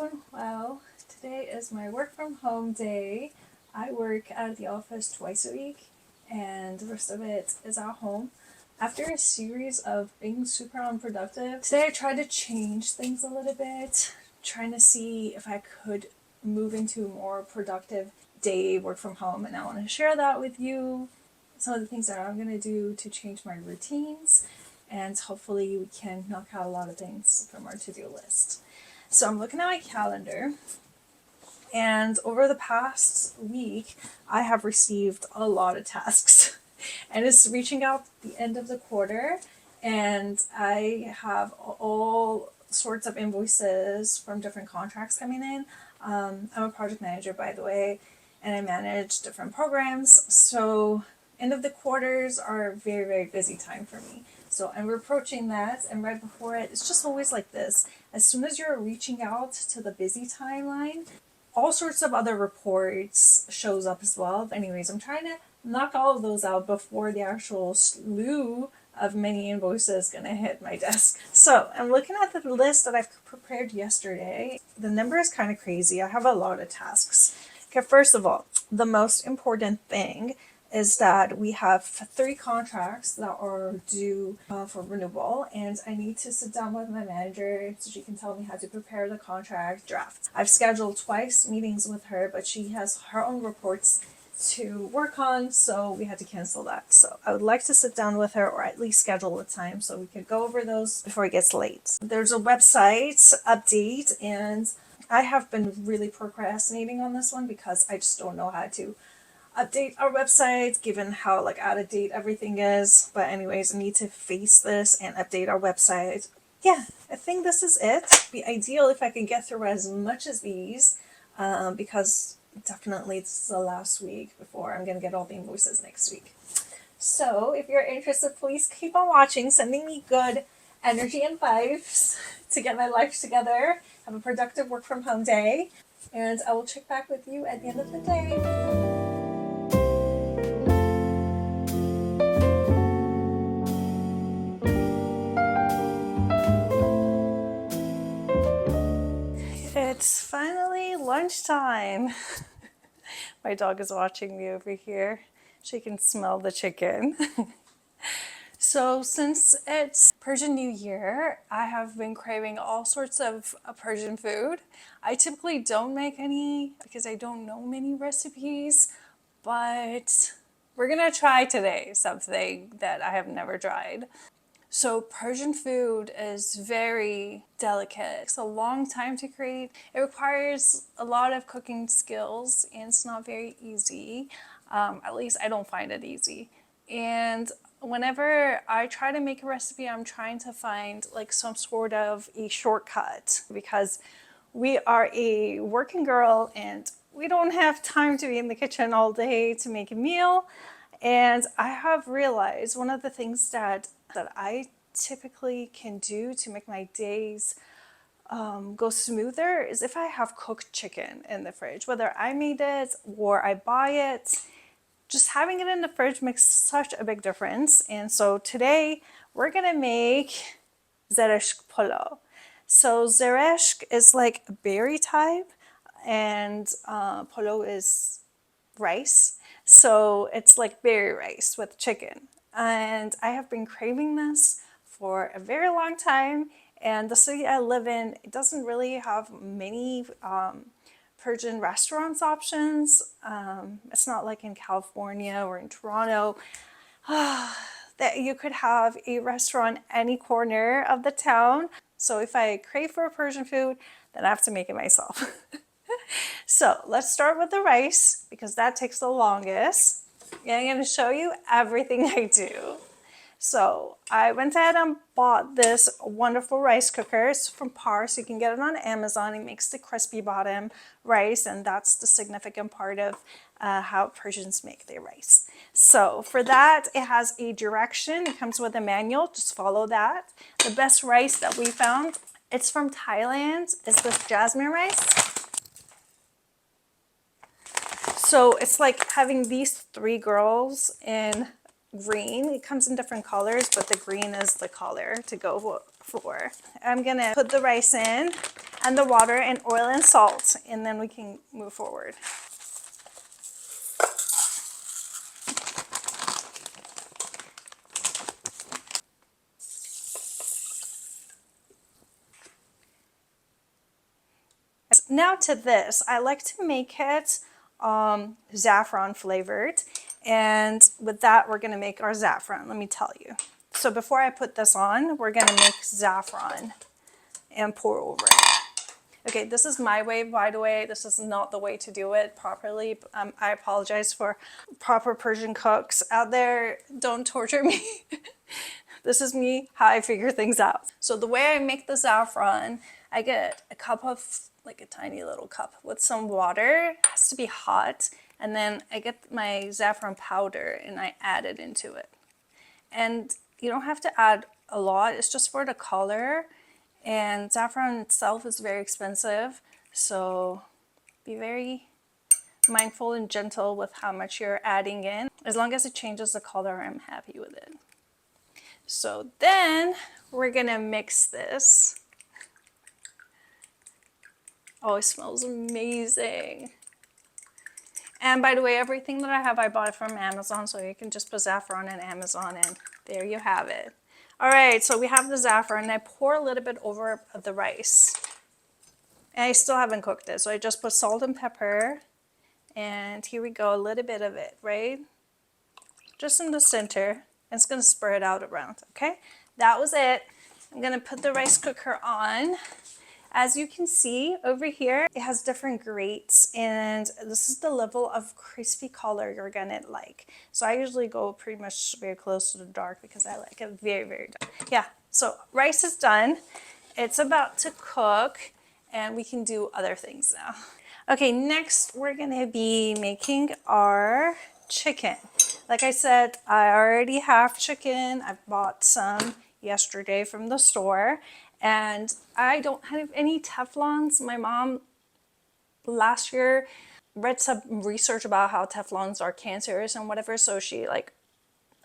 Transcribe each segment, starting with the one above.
everyone. Well, today is my work from home day. I work at the office twice a week and the rest of it is at home. After a series of being super unproductive, today I tried to change things a little bit, trying to see if I could move into a more productive day work from home, and I want to share that with you. Some of the things that I'm going to do to change my routines, and hopefully we can knock out a lot of things from our to-do list. So I'm looking at my calendar, and over the past week, I have received a lot of tasks. And it's reaching out the end of the quarter, and I have all sorts of invoices from different contracts coming in. I'm a project manager, by the way, and I manage different programs. So end of the quarters are a very, very busy time for me. So I'm approaching that, and right before it, it's just always like this. As soon as you're reaching out to the busy timeline, all sorts of other reports shows up as well. Anyways, I'm trying to knock all of those out before the actual slew of many invoices is gonna hit my desk. So I'm looking at the list that I've prepared yesterday. The number is kind of crazy. I have a lot of tasks. Okay, first of all, the most important thing is that we have 3 contracts that are due for renewal, and I need to sit down with my manager so she can tell me how to prepare the contract draft. I've scheduled twice meetings with her, but she has her own reports to work on, so we had to cancel that. So I would like to sit down with her, or at least schedule a time so we could go over those before it gets late. There's a website update, and I have been really procrastinating on this one because I just don't know how to update our website given how out of date everything is. But anyways, I need to face this and update our website. Yeah, I think this is it. It'd be ideal if I can get through as much as these, because definitely this is the last week before I'm gonna get all the invoices next week. So if you're interested, please keep on watching, sending me good energy and vibes to get my life together, have a productive work from home day, and I will check back with you at the end of the day. It's finally lunchtime. My dog is watching me over here. She can smell the chicken. So since it's Persian New Year, I have been craving all sorts of Persian food. I typically don't make any because I don't know many recipes, but we're gonna try today something that I have never tried. So Persian food is very delicate. It's a long time to create. It requires a lot of cooking skills, and it's not very easy. At least I don't find it easy. And whenever I try to make a recipe, I'm trying to find some sort of a shortcut, because we are a working girl and we don't have time to be in the kitchen all day to make a meal. And I have realized one of the things that I typically can do to make my days go smoother is if I have cooked chicken in the fridge, whether I made it or I buy it. Just having it in the fridge makes such a big difference. And so today we're gonna make zereshk polo. So zereshk is like a berry type, and polo is rice. So it's like berry rice with chicken. And I have been craving this for a very long time. And the city I live in, it doesn't really have many Persian restaurants options. It's not like in California or in Toronto that you could have a restaurant any corner of the town. So if I crave for Persian food, then I have to make it myself. So let's start with the rice because that takes the longest. And I'm going to show you everything I do. So I went ahead and bought this wonderful rice cooker. It's from Pars. You can get it on Amazon. It makes the crispy bottom rice, and that's the significant part of how Persians make their rice. So for that, it has a direction. It comes with a manual. Just follow that. The best rice that we found, it's from Thailand. It's this jasmine rice. So it's like having these 3 girls in green. It comes in different colors, but the green is the color to go for. I'm gonna put the rice in, and the water and oil and salt, and then we can move forward. Now to this, I like to make it saffron flavored, and with that we're going to make our saffron. Let me tell you. So before I put this on, we're going to make saffron and pour over it. Okay, this is my way, by the way. This is not the way to do it properly. I apologize for proper Persian cooks out there. Don't torture me. This is me, how I figure things out. So the way I make the saffron, I get a cup of, like a tiny little cup with some water. It has to be hot. And then I get my saffron powder and I add it into it. And you don't have to add a lot. It's just for the color. And saffron itself is very expensive. So be very mindful and gentle with how much you're adding in. As long as it changes the color, I'm happy with it. So then we're gonna mix this. Oh, it smells amazing. And by the way, everything that I have, I bought it from Amazon, so you can just put saffron in Amazon and there you have it. All right, so we have the saffron and I pour a little bit over the rice. And I still haven't cooked it, so I just put salt and pepper. And here we go, a little bit of it, right? Just in the center. It's gonna spread out around, okay? That was it. I'm gonna put the rice cooker on. As you can see over here, it has different grates, and this is the level of crispy color you're gonna like. So I usually go pretty much very close to the dark because I like it very, very dark. Yeah, so rice is done. It's about to cook, and we can do other things now. Okay, next we're gonna be making our chicken. Like I said, I already have chicken. I bought some yesterday from the store, and I don't have any Teflons. My mom last year read some research about how Teflons are cancerous and whatever, so she like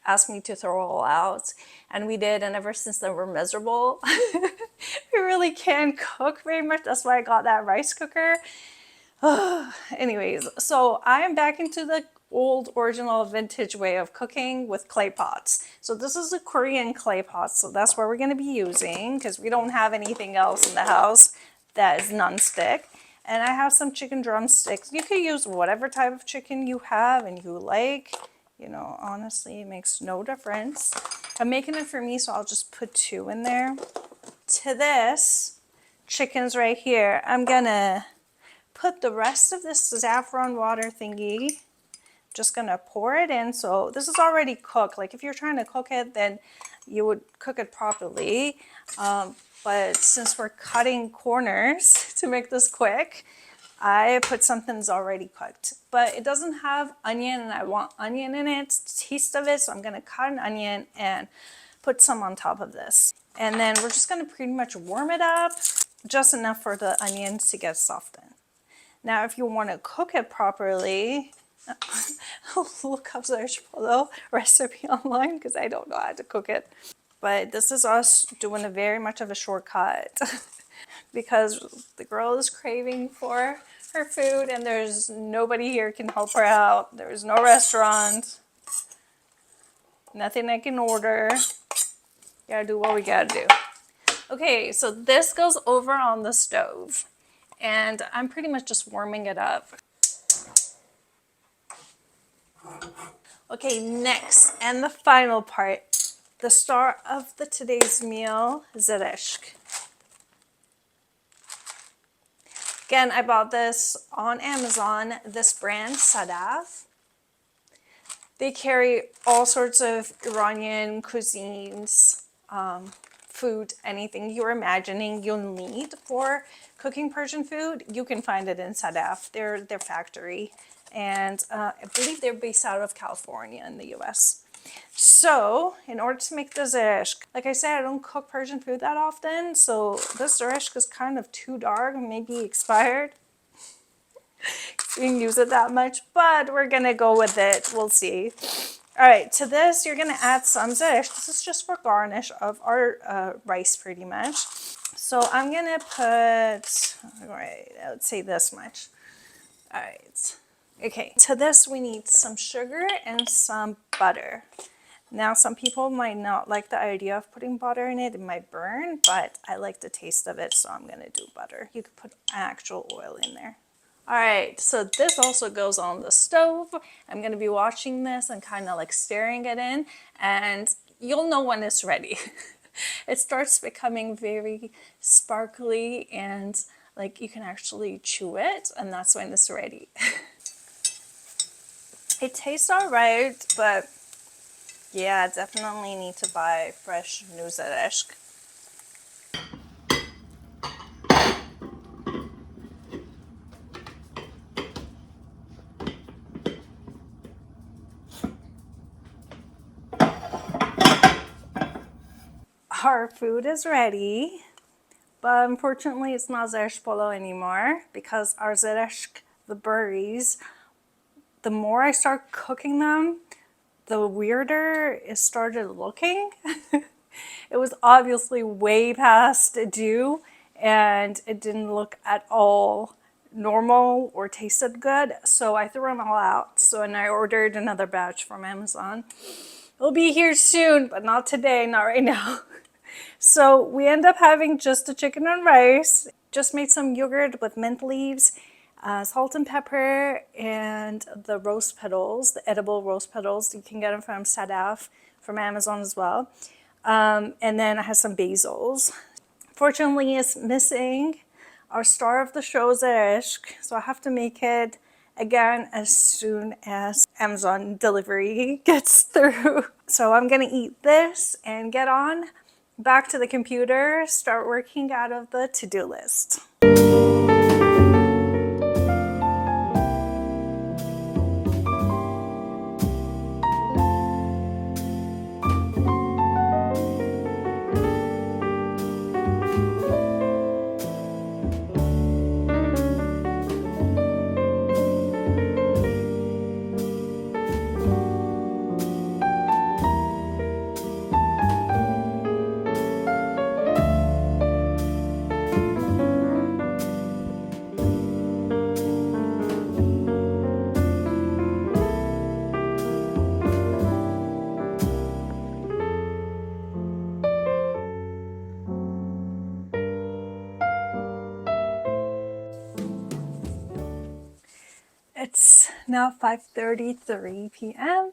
asked me to throw all out, and we did, and ever since then we're miserable. We really can't cook very much. That's why I got that rice cooker. Anyways, so I am back into the old original vintage way of cooking with clay pots. So this is a Korean clay pot, so that's what we're going to be using because we don't have anything else in the house that is non-stick. And I have some chicken drumsticks. You could use whatever type of chicken you have and you like. You know, honestly, it makes no difference. I'm making it for me, so I'll just put 2 in there. To this, chickens right here, I'm gonna put the rest of this saffron water thingy, just gonna pour it in. So this is already cooked. Like if you're trying to cook it, then you would cook it properly. But since we're cutting corners to make this quick, I put something that's already cooked. But it doesn't have onion, and I want onion in it, taste of it. So I'm gonna cut an onion and put some on top of this. And then we're just gonna pretty much warm it up, just enough for the onions to get softened. Now, if you want to cook it properly, I'll look up the follow recipe online because I don't know how to cook it. But this is us doing a very much of a shortcut because the girl is craving for her food and there's nobody here can help her out. There's no restaurant, nothing I can order. Gotta do what we gotta do. Okay, so this goes over on the stove. And I'm pretty much just warming it up. Okay, next and the final part, the star of today's meal, zereshk. Again, I bought this on Amazon, this brand, Sadaf. They carry all sorts of Iranian cuisines, food, anything you're imagining you'll need for cooking Persian food, you can find it in Sadaf, their factory. And I believe they're based out of California in the US. So in order to make the zereshk, like I said, I don't cook Persian food that often, so this zereshk is kind of too dark, maybe expired. We didn't use it that much, but we're gonna go with it, we'll see. All right, to this, you're gonna add some zereshk. This is just for garnish of our rice pretty much. So I'm gonna put, all right, let's say this much. All right. Okay, to this we need some sugar and some butter. Now, some people might not like the idea of putting butter in it. It might burn, but I like the taste of it, so I'm gonna do butter. You could put actual oil in there. All right, so this also goes on the stove. I'm gonna be watching this and kind of like stirring it in, and you'll know when it's ready. It starts becoming very sparkly and like you can actually chew it, and that's when it's ready. It tastes all right, but yeah, definitely need to buy fresh nőzeresk. Our food is ready, but unfortunately it's not zerespolo anymore because our zereshk, the berries, the more I start cooking them, the weirder it started looking. It was obviously way past due and it didn't look at all normal or tasted good, so I threw them all out. So, and I ordered another batch from Amazon. It'll be here soon, but not today, not right now. So we end up having just the chicken and rice. Just made some yogurt with mint leaves, salt and pepper, and the rose petals, the edible rose petals. You can get them from Sadaf, from Amazon as well. And then I have some basils. Fortunately, it's missing our star of the show, Zereshk, so I have to make it again as soon as Amazon delivery gets through. So I'm gonna eat this and get on back to the computer, start working out of the to-do list. It's now 5:33 p.m.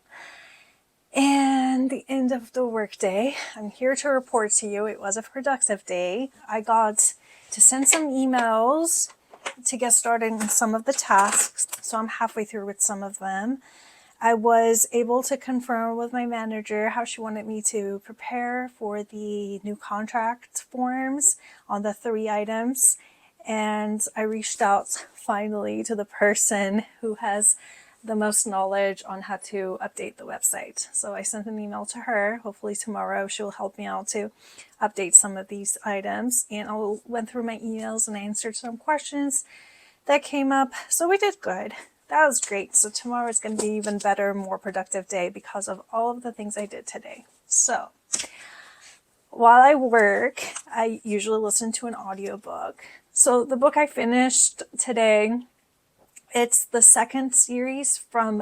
and the end of the workday. I'm here to report to you it was a productive day. I got to send some emails to get started in some of the tasks, so I'm halfway through with some of them. I was able to confirm with my manager how she wanted me to prepare for the new contract forms on the 3 items. And I reached out finally to the person who has the most knowledge on how to update the website. So I sent an email to her. Hopefully tomorrow she'll help me out to update some of these items. And I went through my emails and answered some questions that came up. So we did good. That was great. So tomorrow is going to be even better, more productive day because of all of the things I did today. So while I work, I usually listen to an audiobook. So the book I finished today, it's the second series from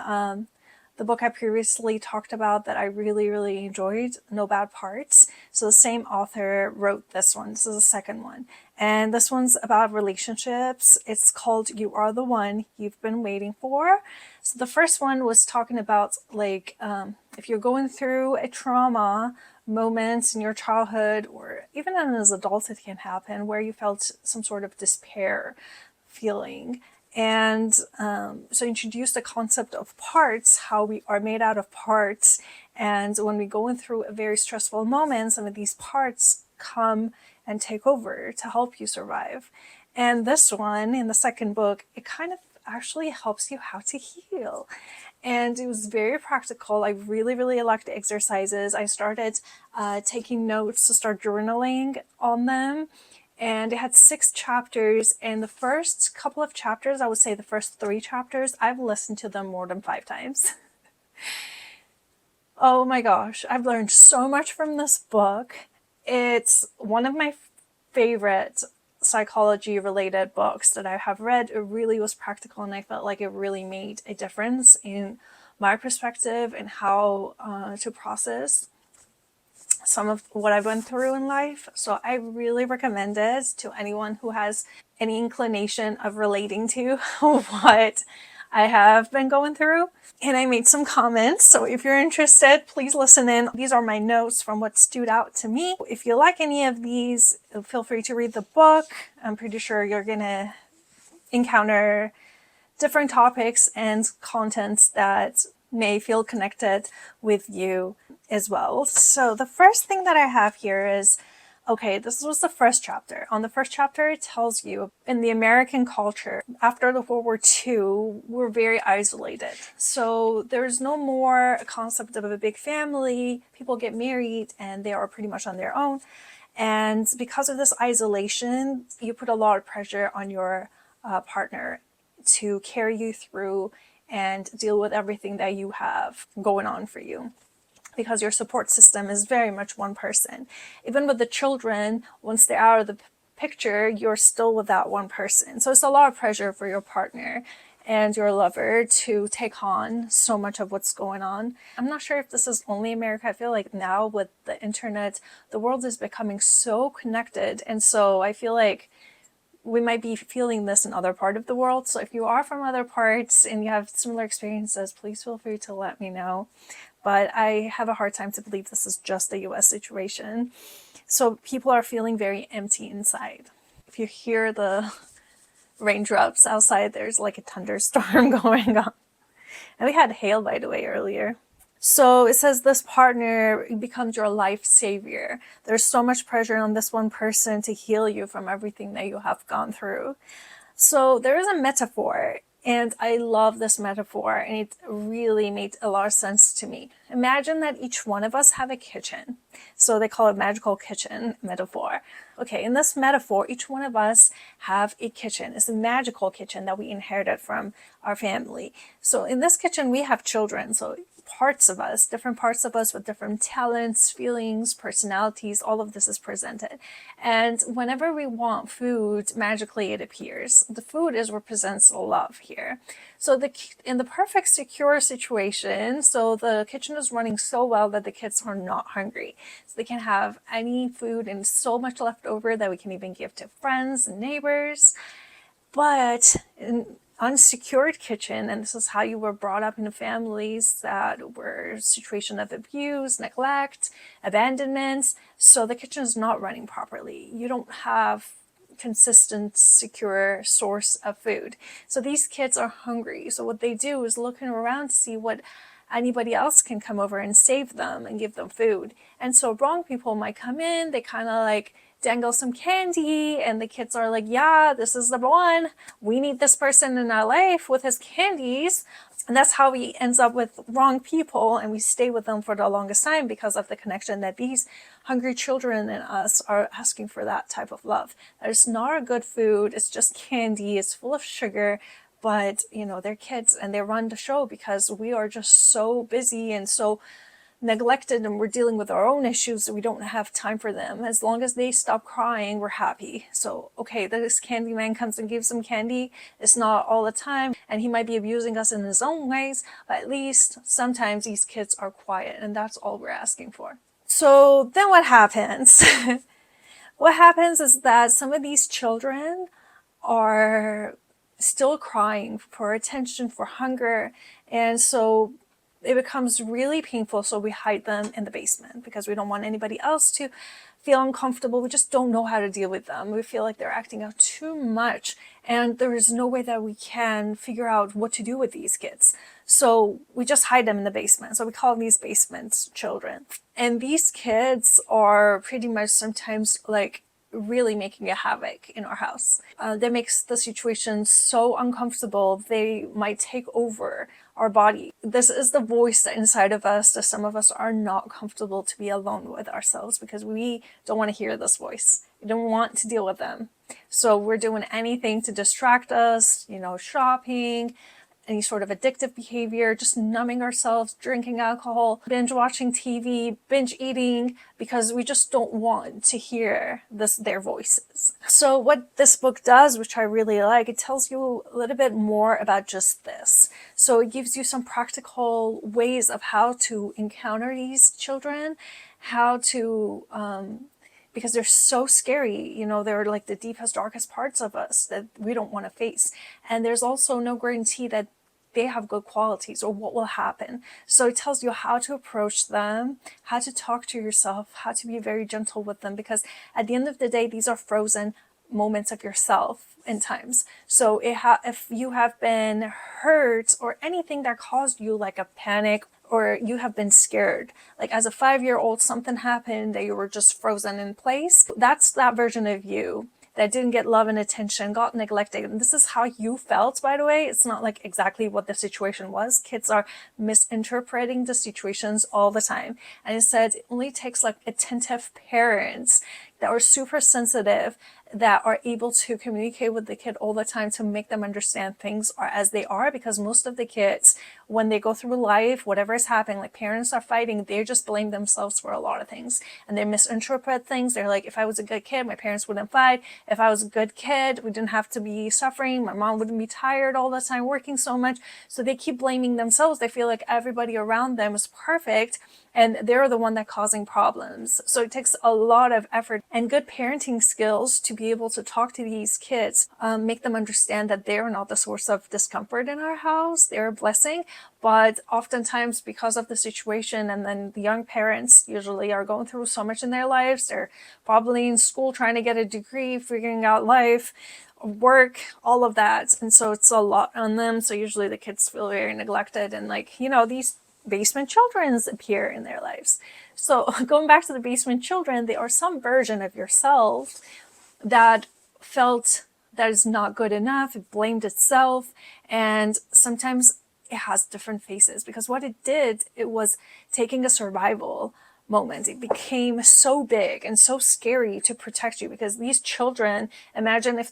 the book I previously talked about that I really, really enjoyed, No Bad Parts. So the same author wrote this one. This is the second one. And this one's about relationships. It's called You Are the One You've Been Waiting For. So the first one was talking about like if you're going through a trauma moment in your childhood or even as an adult it can happen where you felt some sort of despair feeling. And so introduce the concept of parts, how we are made out of parts. And when we go through a very stressful moment, some of these parts come and take over to help you survive. And this one, in the second book, it kind of actually helps you how to heal. And it was very practical. I really, really liked the exercises. I started taking notes to start journaling on them. And it had 6 chapters. And the first couple of chapters, I would say the first 3 chapters, I've listened to them more than 5 times. Oh my gosh, I've learned so much from this book. It's one of my favorite psychology related books that I have read. It really was practical, and I felt like it really made a difference in my perspective and how to process some of what I've went through in life. So I really recommend it to anyone who has any inclination of relating to what I have been going through. And I made some comments, so if you're interested, please listen in. These are my notes from what stood out to me. If you like any of these, feel free to read the book. I'm pretty sure you're gonna encounter different topics and contents that may feel connected with you as well. So the first thing that I have here is, okay, this was the first chapter. On the first chapter, it tells you in the American culture, after the World War II, we're very isolated. So there's no more a concept of a big family. People get married and they are pretty much on their own. And because of this isolation, you put a lot of pressure on your partner to carry you through and deal with everything that you have going on for you, because your support system is very much one person. Even with the children, once they're out of the picture, you're still with that one person. So it's a lot of pressure for your partner and your lover to take on so much of what's going on. I'm not sure if this is only America. I feel like now with the internet, the world is becoming so connected. And so I feel like we might be feeling this in other parts of the world. So if you are from other parts and you have similar experiences, please feel free to let me know. But I have a hard time to believe this is just a US situation. So people are feeling very empty inside. If you hear the raindrops outside, there's like a thunderstorm going on. And we had hail, by the way, earlier. So it says this partner becomes your life savior. There's so much pressure on this one person to heal you from everything that you have gone through. So there is a metaphor, and I love this metaphor, and it really made a lot of sense to me. Imagine that each one of us have a kitchen. So they call it magical kitchen metaphor. Okay, in this metaphor, each one of us have a kitchen. It's a magical kitchen that we inherited from our family. So in this kitchen, we have children. So different parts of us with different talents, feelings, personalities, all of this is presented. And whenever we want food, magically it appears. The food represents love here. So in the perfect secure situation, so the kitchen is running so well that the kids are not hungry. So they can have any food and so much left over that we can even give to friends and neighbors. But in unsecured kitchen, and this is how you were brought up in families that were a situation of abuse, neglect, abandonment, so the kitchen is not running properly. You don't have consistent, secure source of food. So these kids are hungry. So what they do is looking around to see what anybody else can come over and save them and give them food. And so wrong people might come in, they kind of like dangle some candy, and the kids are like, yeah, this is the one. We need this person in our life with his candies. And that's how we ends up with wrong people, and we stay with them for the longest time because of the connection that these hungry children and us are asking for, that type of love. That is not a good food. It's just candy. It's full of sugar. But, they're kids and they run the show because we are just so busy and so neglected, and we're dealing with our own issues, so we don't have time for them. As long as they stop crying, we're happy. So, okay, this candy man comes and gives them candy. It's not all the time, and he might be abusing us in his own ways, but at least sometimes these kids are quiet, and that's all we're asking for. So then what happens? What happens is that some of these children are still crying for attention, for hunger, and so it becomes really painful. So we hide them in the basement because we don't want anybody else to feel uncomfortable. We just don't know how to deal with them. We feel like they're acting out too much, and there is no way that we can figure out what to do with these kids. So we just hide them in the basement. So we call these basement children. And these kids are pretty much sometimes like really making a havoc in our house. That makes the situation so uncomfortable. They might take over our body. This is the voice inside of us that some of us are not comfortable to be alone with ourselves because we don't want to hear this voice. We don't want to deal with them. So we're doing anything to distract us, shopping, any sort of addictive behavior, just numbing ourselves, drinking alcohol, binge watching TV, binge eating, because we just don't want to hear their voices. So what this book does, which I really like, it tells you a little bit more about just this. So it gives you some practical ways of how to encounter these children, how to because they're so scary, you know, they're like the deepest, darkest parts of us that we don't want to face. And there's also no guarantee that they have good qualities or what will happen. So it tells you how to approach them, how to talk to yourself, how to be very gentle with them, because at the end of the day, these are frozen moments of yourself in times. So if you have been hurt or anything that caused you like a panic, or you have been scared, like as a 5-year-old, something happened that you were just frozen in place, that's that version of you that didn't get love and attention, got neglected. And this is how you felt, by the way. It's not like exactly what the situation was. Kids are misinterpreting the situations all the time. And it said it only takes like attentive parents that are super sensitive, that are able to communicate with the kid all the time to make them understand things are as they are. Because most of the kids, when they go through life, whatever is happening, like parents are fighting, they just blame themselves for a lot of things. And they misinterpret things. They're like, if I was a good kid, my parents wouldn't fight. If I was a good kid, we didn't have to be suffering. My mom wouldn't be tired all the time working so much. So they keep blaming themselves. They feel like everybody around them is perfect and they're the one that's causing problems. So it takes a lot of effort and good parenting skills to be able to talk to these kids, make them understand that they're not the source of discomfort in our house. They're a blessing. But oftentimes, because of the situation, and then the young parents usually are going through so much in their lives, they're probably in school trying to get a degree, figuring out life, work, all of that. And so it's a lot on them. So usually the kids feel very neglected, and like, you know, these basement children appear in their lives. So going back to the basement children, they are some version of yourself that felt that is not good enough. It blamed itself. And sometimes it has different faces, because what it did, it was taking a survival moment. It became so big and so scary to protect you, because these children, imagine if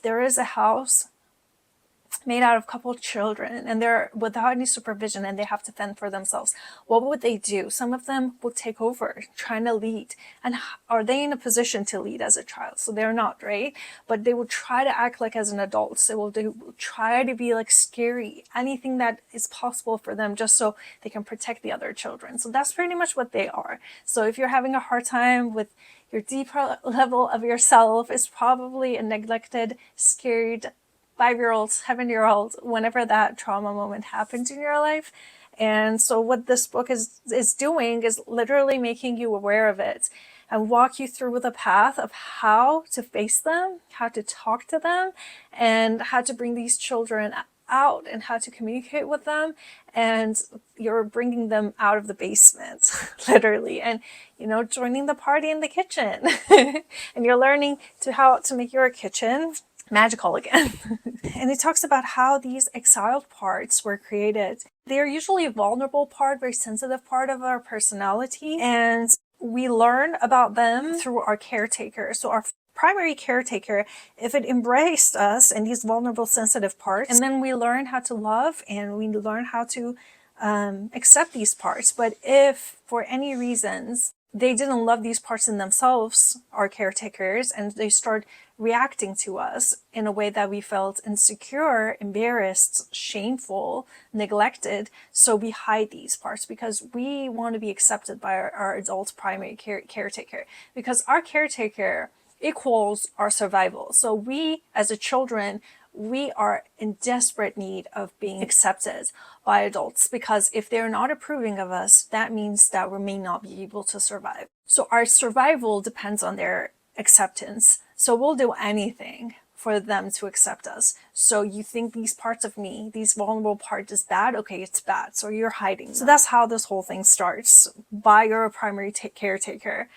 there is a house made out of a couple of children and they're without any supervision and they have to fend for themselves, what would they do? Some of them will take over trying to lead. And are they in a position to lead as a child? So they're not, right? But they will try to act like as an adult. So they will try to be like scary, anything that is possible for them, just so they can protect the other children. So that's pretty much what they are. So if you're having a hard time with your deeper level of yourself, is probably a neglected, scared 5-year-old, 7-year-old, whenever that trauma moment happens in your life. And so what this book is doing is literally making you aware of it and walk you through the path of how to face them, how to talk to them, and how to bring these children out and how to communicate with them. And you're bringing them out of the basement, literally, and, you know, joining the party in the kitchen. And you're learning how to make your kitchen magical again. And it talks about how these exiled parts were created. They are usually a vulnerable part, very sensitive part of our personality, and we learn about them through our caretaker. So our primary caretaker, if it embraced us and these vulnerable, sensitive parts, and then we learn how to love and we learn how to accept these parts. But if for any reasons they didn't love these parts in themselves, our caretakers, and they start reacting to us in a way that we felt insecure, embarrassed, shameful, neglected. So we hide these parts because we want to be accepted by our adult primary caretaker, because our caretaker equals our survival. So we, as a children, we are in desperate need of being accepted by adults, because if they're not approving of us, that means that we may not be able to survive. So our survival depends on their acceptance. So we'll do anything for them to accept us. So you think these parts of me, these vulnerable parts, is bad? Okay, it's bad. So you're hiding them. So that's how this whole thing starts, by your primary caretaker.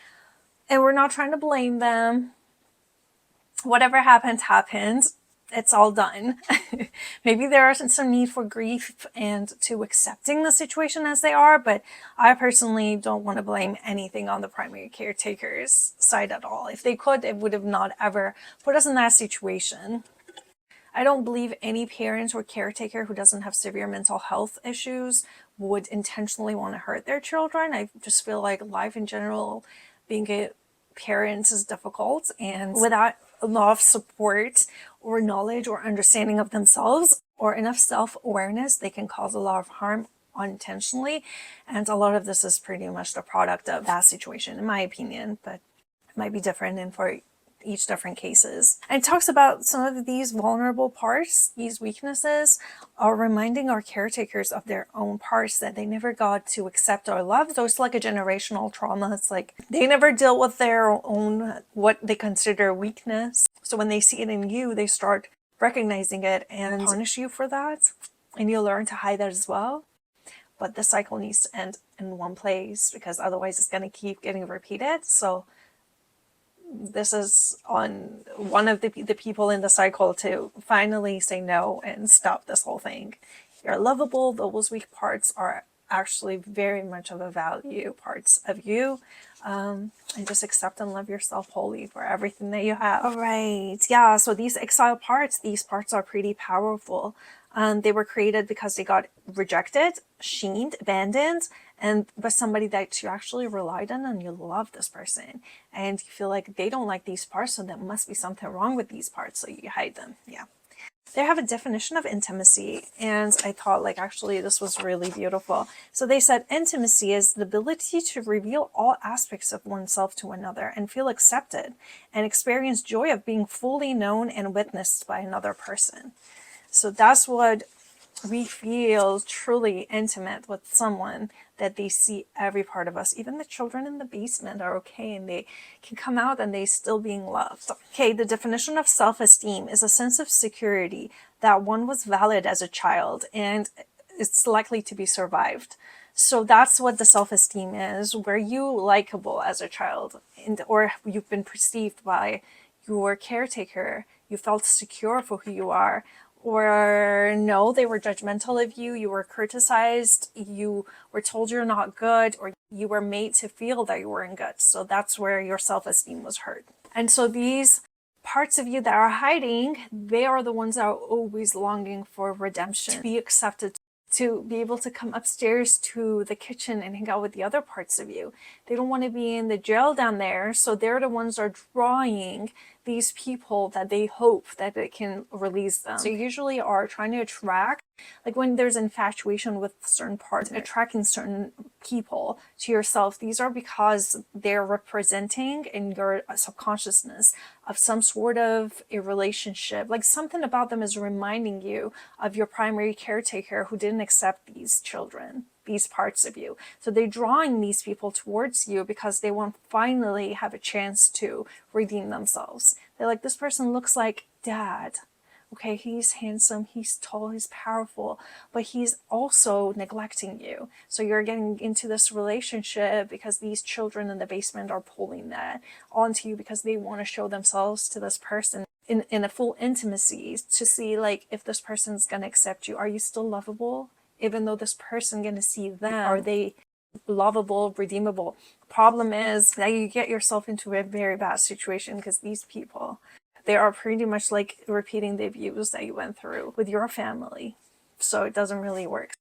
And we're not trying to blame them. Whatever happened, happened. It's all done. Maybe there is some need for grief and to accepting the situation as they are, but I personally don't want to blame anything on the primary caretaker's side at all. If they could, it would have not ever put us in that situation. I don't believe any parent or caretaker who doesn't have severe mental health issues would intentionally want to hurt their children. I just feel like life in general, being a parent is difficult, and without enough support or knowledge or understanding of themselves or enough self-awareness, they can cause a lot of harm unintentionally. And a lot of this is pretty much the product of that situation, in my opinion, but it might be different and for each different cases. And it talks about some of these vulnerable parts, these weaknesses, are reminding our caretakers of their own parts that they never got to accept or love. So it's like a generational trauma. It's like they never deal with their own, what they consider weakness. So when they see it in you, they start recognizing it and punish you for that. And you learn to hide that as well. But the cycle needs to end in one place, because otherwise it's going to keep getting repeated. So this is on one of the people in the cycle to finally say no and stop this whole thing. You're lovable. Those weak parts are actually very much of a value parts of you. And just accept and love yourself wholly for everything that you have. All right. Yeah. So these exile parts, these parts are pretty powerful. They were created because they got rejected, shamed, abandoned, and by somebody that you actually relied on and you love this person. And you feel like they don't like these parts, so there must be something wrong with these parts, so you hide them. Yeah. They have a definition of intimacy, and I thought like actually this was really beautiful. So they said intimacy is the ability to reveal all aspects of oneself to another and feel accepted and experience joy of being fully known and witnessed by another person. So that's what we feel, truly intimate with someone, that they see every part of us. Even the children in the basement are okay, and they can come out and they still being loved. Okay, the definition of self-esteem is a sense of security that one was valid as a child and it's likely to be survived. So that's what the self-esteem is. Were you likable as a child, or you've been perceived by your caretaker, you felt secure for who you are, or no, they were judgmental of you, you were criticized, you were told you're not good, or you were made to feel that you weren't good. So that's where your self-esteem was hurt. And so these parts of you that are hiding, they are the ones that are always longing for redemption, to be accepted, to be able to come upstairs to the kitchen and hang out with the other parts of you. They don't want to be in the jail down there, so they're the ones that are drawing these people that they hope that they can release them. So you usually are trying to attract, like when there's infatuation with certain parts, attracting certain people to yourself, these are because they're representing in your subconsciousness of some sort of a relationship, like something about them is reminding you of your primary caretaker who didn't accept these children, these parts of you. So they're drawing these people towards you because they want to finally have a chance to redeem themselves. They're like, this person looks like dad. Okay, he's handsome, he's tall, he's powerful, but he's also neglecting you. So you're getting into this relationship because these children in the basement are pulling that onto you because they want to show themselves to this person in a full intimacy, to see like if this person's going to accept you. Are you still lovable? Even though this person going to see them, are they lovable, redeemable? Problem is that you get yourself into a very bad situation because these people, they are pretty much like repeating the abuse that you went through with your family. So it doesn't really work.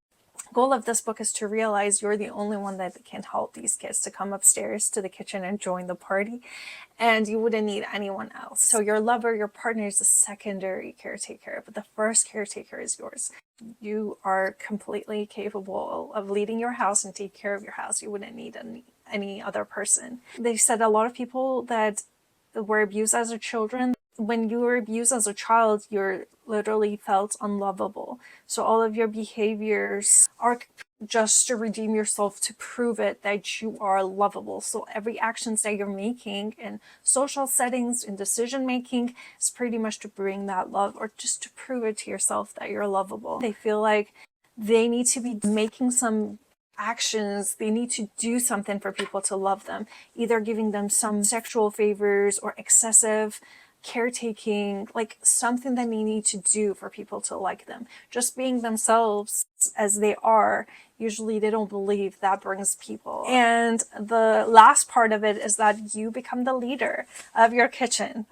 Goal of this book is to realize you're the only one that can help these kids to come upstairs to the kitchen and join the party, and you wouldn't need anyone else. So your lover, your partner is a secondary caretaker, but the first caretaker is yours. You are completely capable of leading your house and take care of your house. You wouldn't need any other person. They said a lot of people that were abused as a children, when you were abused as a child, you're literally felt unlovable. So all of your behaviors are just to redeem yourself, to prove it that you are lovable. So every actions that you're making in social settings, in decision making, is pretty much to bring that love, or just to prove it to yourself that you're lovable. They feel like they need to be making some actions, they need to do something for people to love them, either giving them some sexual favors or excessive caretaking, like something that they need to do for people to like them. Just being themselves as they are, usually they don't believe that brings people. And the last part of it is that you become the leader of your kitchen.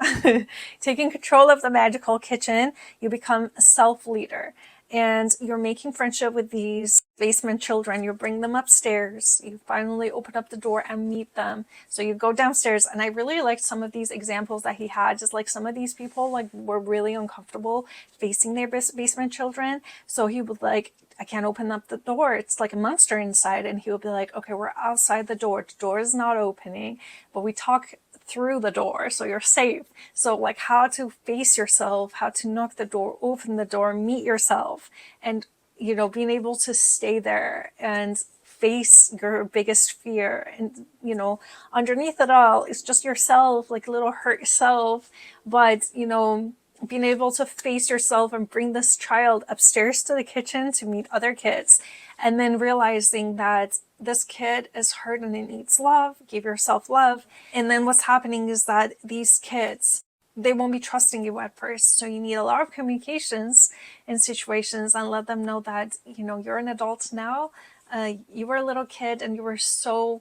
Taking control of the magical kitchen, you become a self-leader. And you're making friendship with these basement children. You bring them upstairs. You finally open up the door and meet them. So you go downstairs. And I really liked some of these examples that he had. Just like some of these people like were really uncomfortable facing their basement children. So he would like, I can't open up the door. It's like a monster inside. And he would be like, okay, we're outside the door. The door is not opening, but we talk through the door, so you're safe. So like how to face yourself, how to knock the door, open the door, meet yourself, and you know, being able to stay there and face your biggest fear. And you know, underneath it all, it's just yourself, like a little hurt self, but you know, being able to face yourself and bring this child upstairs to the kitchen to meet other kids, and then realizing that this kid is hurt and it needs love. Give yourself love. And then what's happening is that these kids, they won't be trusting you at first. So you need a lot of communications in situations and let them know that, you know, you're an adult now. You were a little kid and you were so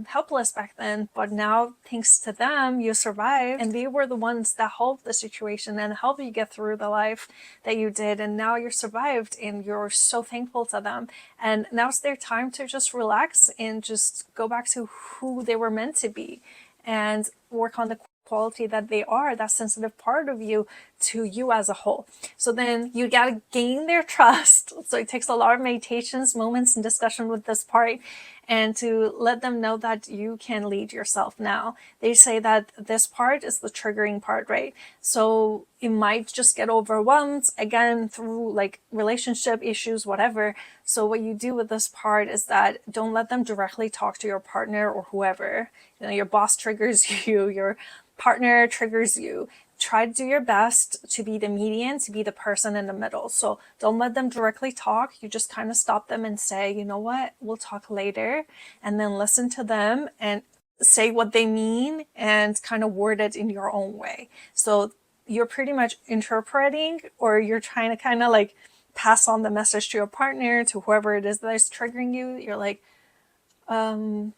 helpless back then, but now thanks to them you survived, and they were the ones that helped the situation and helped you get through the life that you did, and now you're survived and you're so thankful to them. And now's their time to just relax and just go back to who they were meant to be and work on the quality that they are, that sensitive part of you, to you as a whole. So then you gotta gain their trust. So it takes a lot of meditations, moments, and discussion with this part, and to let them know that you can lead yourself now. They say that this part is the triggering part, right? So it might just get overwhelmed again through like relationship issues, whatever. So what you do with this part is that don't let them directly talk to your partner or whoever. You know, your boss triggers you, your partner triggers you. Try to do your best to be the median, to be the person in the middle. So don't let them directly talk. You just kind of stop them and say, you know what, we'll talk later, and then listen to them and say what they mean and kind of word it in your own way. So you're pretty much interpreting, or you're trying to kind of like pass on the message to your partner, to whoever it is that is triggering you. You're like,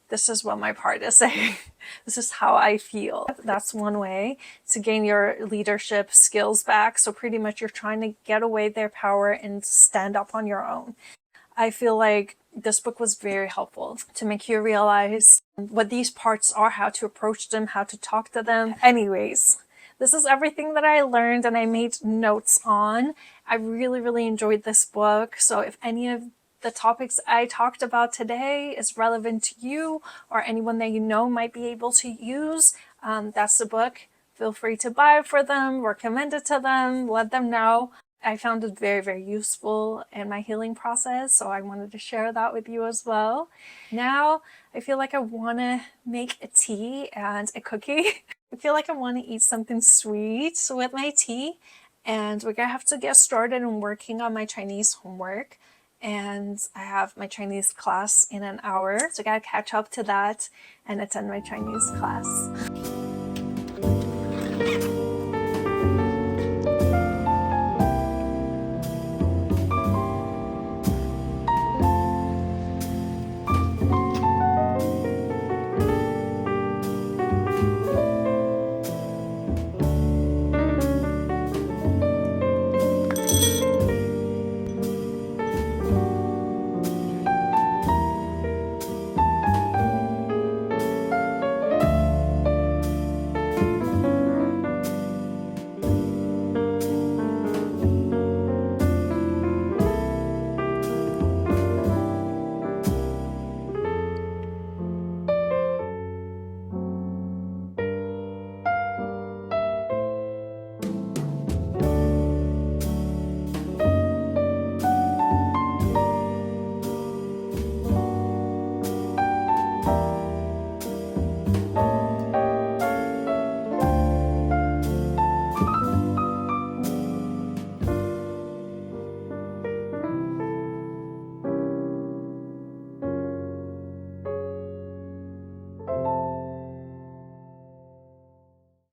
this is what my part is saying. This is how I feel. That's one way to gain your leadership skills back. So pretty much you're trying to get away their power and stand up on your own. I feel like this book was very helpful to make you realize what these parts are, how to approach them, how to talk to them. Anyways, this is everything that I learned and I made notes on. I really, really enjoyed this book. So if any of the topics I talked about today is relevant to you or anyone that you know might be able to use, that's the book. Feel free to buy it for them, recommend it to them, let them know. I found it very, very useful in my healing process, so I wanted to share that with you as well. Now, I feel like I want to make a tea and a cookie. I feel like I want to eat something sweet with my tea, and we're going to have to get started on working on my Chinese homework. And I have my Chinese class in an hour, so I gotta catch up to that and attend my Chinese class.